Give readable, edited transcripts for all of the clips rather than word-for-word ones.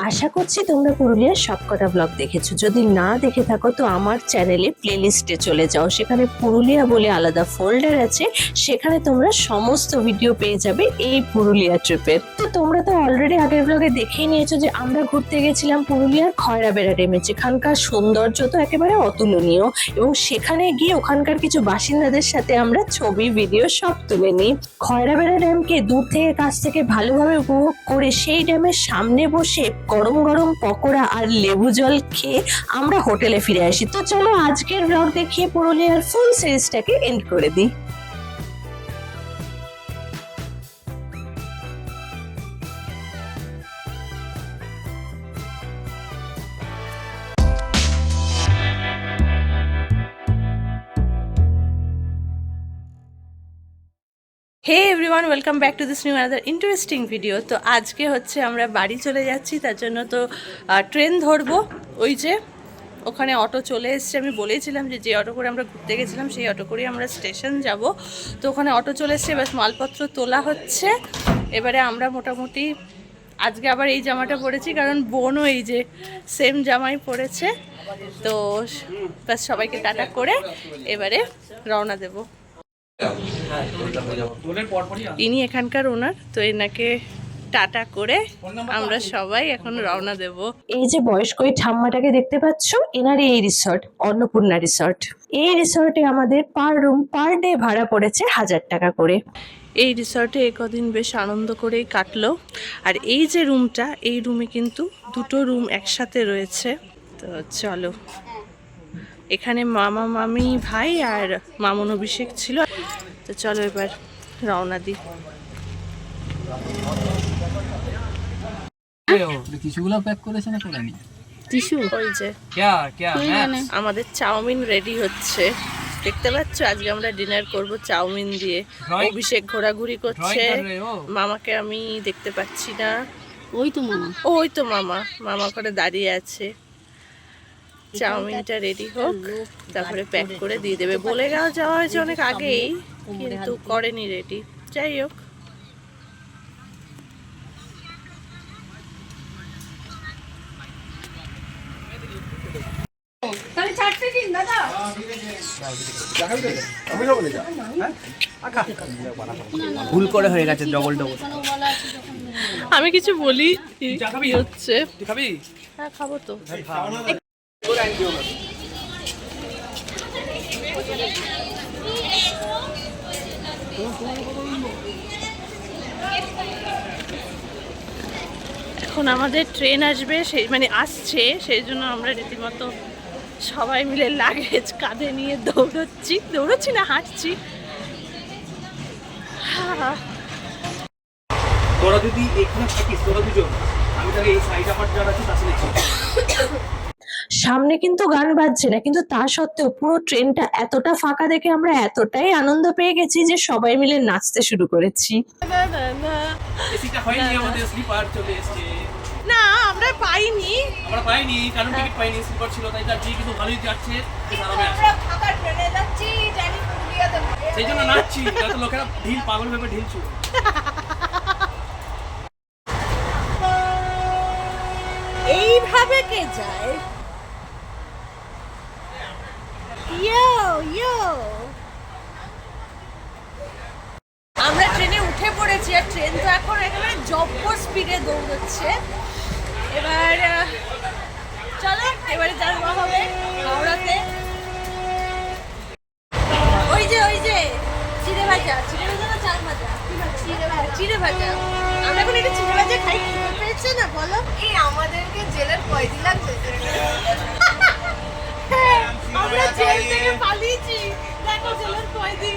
আশা করছি তোমরা পুরুলিয়ার সবকটা ব্লগ দেখেছো। যদি না দেখে থাকো তো আমার চ্যানেলে প্লেলিস্টে চলে যাও, সেখানে পুরুলিয়া বলে আলাদা ফোল্ডার আছে, সেখানে তোমরা সমস্ত ভিডিও পেয়ে যাবে এই পুরুলিয়া ট্রিপের। তো তোমরা তো অলরেডি আগের ব্লগে দেখেই নিয়েছো যে আমরা ঘুরতে গেছিলাম পুরুলিয়ার খয়রাবেড়া ড্যামে, যেখানকার সৌন্দর্য তো একেবারে অতুলনীয়, এবং সেখানে গিয়ে ওখানকার কিছু বাসিন্দাদের সাথে আমরা ছবি ভিডিও সব তুলে নিই। খয়রাবেড়া ড্যামকে দূর থেকে কাছ থেকে ভালোভাবে উপভোগ করে সেই ড্যামের সামনে বসে গরম গরম পকোড়া আর লেবু জল খেয়ে আমরা হোটেলে ফিরে আসি। তো চলো আজকের ব্লগ দেখিয়ে পুরুলিয়ার ফুল সিরিজটাকে এন্ড করে দিই। Hey everyone, welcome back to this new another interesting video. তো আজকে হচ্ছে আমরা বাড়ি চলে যাচ্ছি, তার জন্য তো ট্রেন ধরবো। ওই যে ওখানে অটো চলে এসছে, আমি বলেছিলাম যে অটো করে আমরা ঘুরতে গেছিলাম সেই অটো করেই আমরা স্টেশন যাব। তো ওখানে অটো চলে এসছে, এবার মালপত্র তোলা হচ্ছে। এবারে আমরা মোটামুটি আজকে আবার এই জামাটা পরেছি, কারণ বোনও এই যে সেম জামাই পরেছে। তো ব্যাস সবাইকে টাটা করে এবারে রওনা দেবো। ইনি এখানকার ওনার, তো এনাকে টাটা করে আমরা সবাই এখন রওনা দেব। এই যে বয়স্ক এই ঠাম্মাটাকে দেখতে পাচ্ছ, এনার এই রিসর্ট অন্নপূর্ণা রিসর্ট। এই রিসর্টে আমাদের পার রুম পার ডে ভাড়া পড়েছে 1000 টাকা করে। এই রিসর্টে একদিন বেশ আনন্দ করেই কাটলো। আর এই যে রুমটা, এই রুমে কিন্তু দুটো রুম একসাথে রয়েছে। তো চলো, এখানে মামা মামি ভাই আর মামন অভিষেক ছিল। তো চলো এবার রওনা দিই। টিস্যুগুলো প্যাক করেছে না করেনি? টিস্যু ওই যে আমাদের চাউমিন রেডি হচ্ছে, দেখতে পাচ্ছ। আজকে আমরা ডিনার করব চাউমিন দিয়ে। অভিষেক ঘোরাঘুরি করছে, মামাকে আমি দেখতে পাচ্ছি না। ওই তো মামা, ওই তো মামা, মামা করে দাঁড়িয়ে আছে। চাউমিনটা রেডি হোক, তারপরে প্যাক করে দিয়ে দেবে। বলে যাওয়া হয়েছে অনেক আগেই, কিন্তু করেনি রেডি। যাই হোক, ভুল করে হয়ে গেছে ডবল ডবল। আমি কিছু বলি কি হচ্ছে? হ্যাঁ খাবো তো। এখন আমাদের ট্রেন আসবে, সেই আসছে, সেই জন্য আমরা রীতিমতো সবাই মিলে লাগেজ কাঁধে নিয়ে দৌড়চ্ছি না হাঁটছি। তোরা যদি এখানে থাকিস, তোরা দুজন, আমি তাহলে এই সাইড আপার যারা আছে তার সাথে সামনে কিন্তু গান বাজছে না, কিন্তু তা সত্ত্বেও পুরো ট্রেনটা এতটা ফাঁকা দেখে আমরা এতটাই আনন্দ পেয়ে গেছি যে সবাই মিলে নাচতে শুরু করেছি। এসিটা হয়নি, আমাদের স্লিপার চলে এসেছে। না আমরা পাইনি, কারণ টিকিট পাইনি, স্লিপার ছিল তাই। তার কিন্তু ভালোই যাচ্ছে, আমরা ফাঁকা ট্রেনে যাচ্ছি, জানি পুরুলিয়াতে সেই জন্য নাচছি। তো লোকেরা ঢিল পাগল ভেবে ঢিল ছিল। এইভাবে কে যায়? ইয়ো ইয়ো, আমরা ট্রেনে উঠে পড়েছি, আর ট্রেন তো এখন একেবারে জব্বর স্পিডে দৌড়চ্ছে। এবার চলো, এবারে যাওয়া হবে হাওড়াতে। ওই যে চিড়ে ভাজা না চাল ভাজা, চিড়ে ভাজা। আমরা এখন এটা চিড়ে ভাজা খাই, খেতে পেয়েছে না বলো? এই আমাদেরকে জেলের কয়দিন লাগবে? আমরা জেল থেকে পালিয়েছি, দেখো জেলের কয়দি।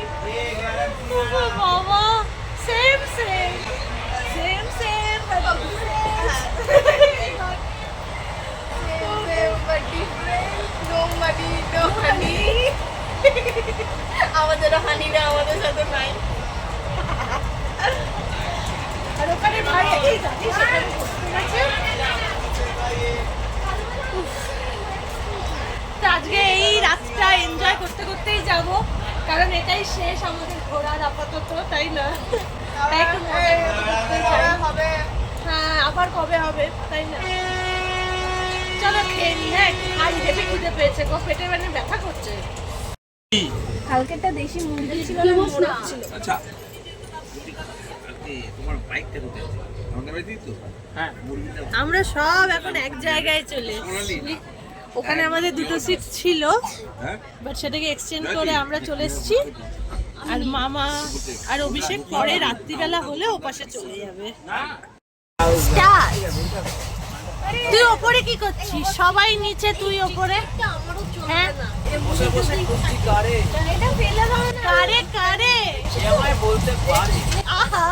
বাবা, সেম আমাদেরও হানিরা আমাদের সাথে নাই। আর ওখানে ভাই এই জানিস সেখানে বসতে গেছে। আজকে এই রাতটা এনজয় করতে করতেই যাব, কারণ এটাই শেষ আমাদের ঘোরার আপাতত, তাই না? তাই একটু মজা হবে। হ্যাঁ, আবার কবে হবে, তাই না? চলো খেয়ে নি, হ্যাঁ খাই, হেভি খিদে পেয়েছে গো, পেটে মানে ব্যথা করছে। কালকেরটা দেশি মুরগি ছিল না, মোরগ ছিল। আচ্ছা তোমার বাইকটা কোথায় আছে? আমাদের বাড়িতেই তো। হ্যাঁ মুরগিটা আমরা সব এখন এক জায়গায় চলে এসেছি। ওখানে আমাদের দুটো সিট ছিল, হ্যাঁ বাট সেটাকে এক্সচেঞ্জ করে আমরা চলে এসেছি। আর মামা আর অভিষেক পরে রাত্রিবেলা হলে ও পাশে চলে যাবে। তুই ওপরে কি করছিস? সবাই নিচে, তুই ওপরে। হ্যাঁ বসে বসে খুঁজছি কারে এটা ফেলে দাও না। কারে কারে সে আমায় বলতে পারে আহা,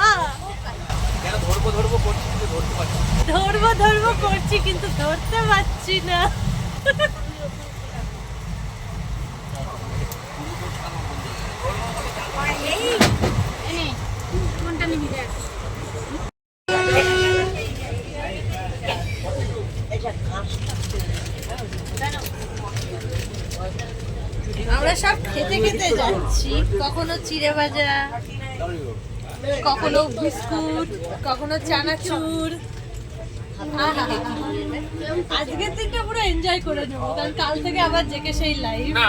কেন ধরবো ধরবো করছি কিন্তু ধরতে পারছি না। ধরবো ধরবো করছি কিন্তু ধরতে পারছি না। কোনটা নিবি দেখ। আমরা সব খেতে খেতে যাচ্ছি, কখনো চিড়ে ভাজা, কখনো বিস্কুট, কখনো চানাচুর। আহা, আজকের দিনটা পুরো এনজয় করে নেবো, কারণ কাল থেকে আবার জেকে সেই লাইভ। না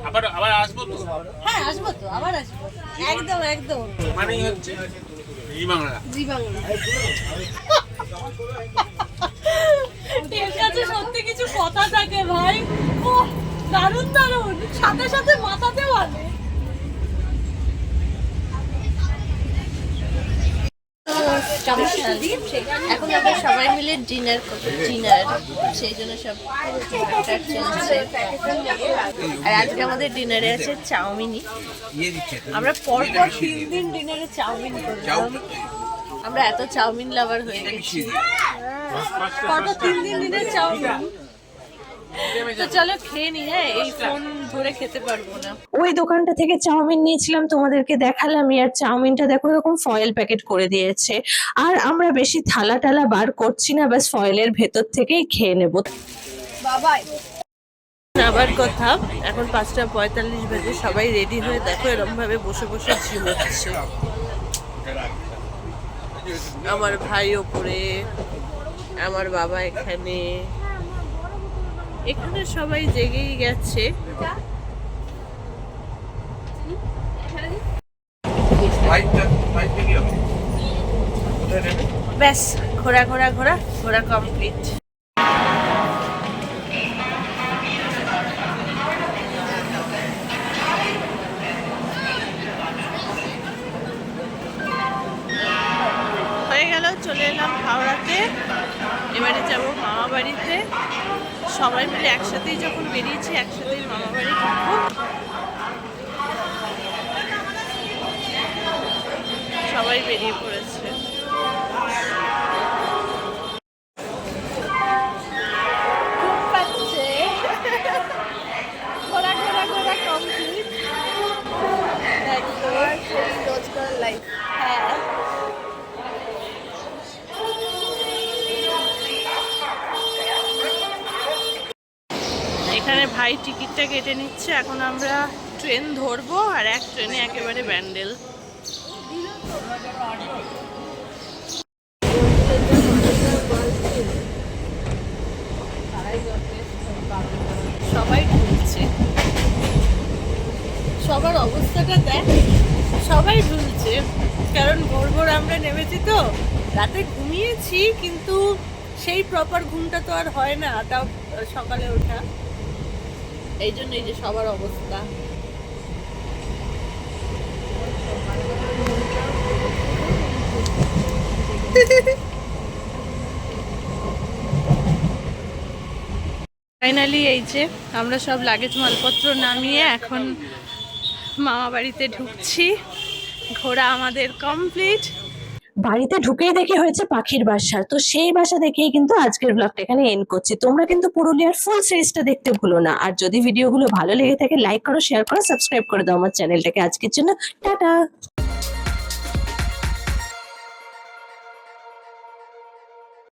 আবার আবার আসবো তো হ্যাঁ আসবো তো, আবার আসবো, একদম একদম। মানেই হচ্ছে জি বাংলা জি বাংলা। এর কাছে সত্যি কিছু কথা থাকে ভাই, ও দারুণ দারুণ, সাথে সাথে মাথাতেও আনে। এখন আমরা সবাই মিলে ডিনার সেই জন্য সব ঠিকঠাক চলছে। আর আজকে আমাদের ডিনারে আছে চাউমিনই। ইয়ে দিচ্ছে আমরা পরপর 3 দিন ডিনারে চাউমিন করলাম। আমরা এত চাউমিন লাভার হয়ে গেছি, পরপর 3 দিন ডিনারে চাউমিন। তো চলো খেয়ে নি, হ্যাঁ এই ফোন ধরে খেতে পারবো না। ওই দোকানটা থেকে চাউমিন নিয়েছিলাম, তোমাদেরকে দেখালাম। আর চাউমিনটা দেখো এরকম ফয়েল প্যাকেট করে দিয়েছে। আর আমরা বেশি থালা টালা বার করছি না, ব্যাস ফয়েলের ভেতর থেকেই খেয়ে নেবো। বাবাই আবার কথা, এখন 5:45 বাজে, সবাই রেডি হয়ে দেখো এরকম ভাবে বসে বসে ঝিমোচ্ছে। আমার ভাই ওপরে, আমার বাবা এখানে, এখানে সবাই জেগেই গেছে। ব্যাস ঘোরা ঘোরা ঘোরা ঘোরা কমপ্লিট। হয়ে গেল, চলে এলাম হাওড়াতে। এবারে যাবো মামা বাড়িতে। সবাই মিলে একসাথেই যখন বেরিয়েছি, একসাথেই মামা বাড়ি ঢুকবো। সবাই বেরিয়ে পড়েছে। ঘুম পাচ্ছে। ঘোরা ঘোরা ঘোরা কমপ্লিট। একদম সেই রোজকার লাইফ। হ্যাঁ। এখানে ভাই টিকিটটা কেটে নিচ্ছে, এখন আমরা ট্রেন ধরবো। আর এক ট্রেনে একেবারে ব্যান্ডেল। সবাই ঢুলছে, সবার অবস্থাটা দেখ, সবাই ঢুলছে। কারণ ভোর ভোর আমরা নেমেছি তো, রাতে ঘুমিয়েছি, কিন্তু সেই প্রপার ঘুমটা তো আর হয় না, তাও সকালে ওঠা। এই জন্য এই যে সবার অবস্থা। ফাইনালি এই যে আমরা সব লাগেজ মালপত্র নামিয়ে এখন মামা বাড়িতে ঢুকছি। ঘোরা আমাদের কমপ্লিট। বাড়িতে ঢুকেই দেখে হয়েছে পাখির বাসা, তো সেই বাসা দেখেই কিন্তু আজকের ব্লগটা এখানে এন্ড করছি। তোমরা কিন্তু পুরুলিয়ার ফুল সিরিজটা দেখতে ভুলো না। আর যদি ভিডিওগুলো ভালো লেগে থাকে লাইক করো, শেয়ার করো, সাবস্ক্রাইব করে দাও আমার চ্যানেলটাকে। আজকের জন্য টাটা।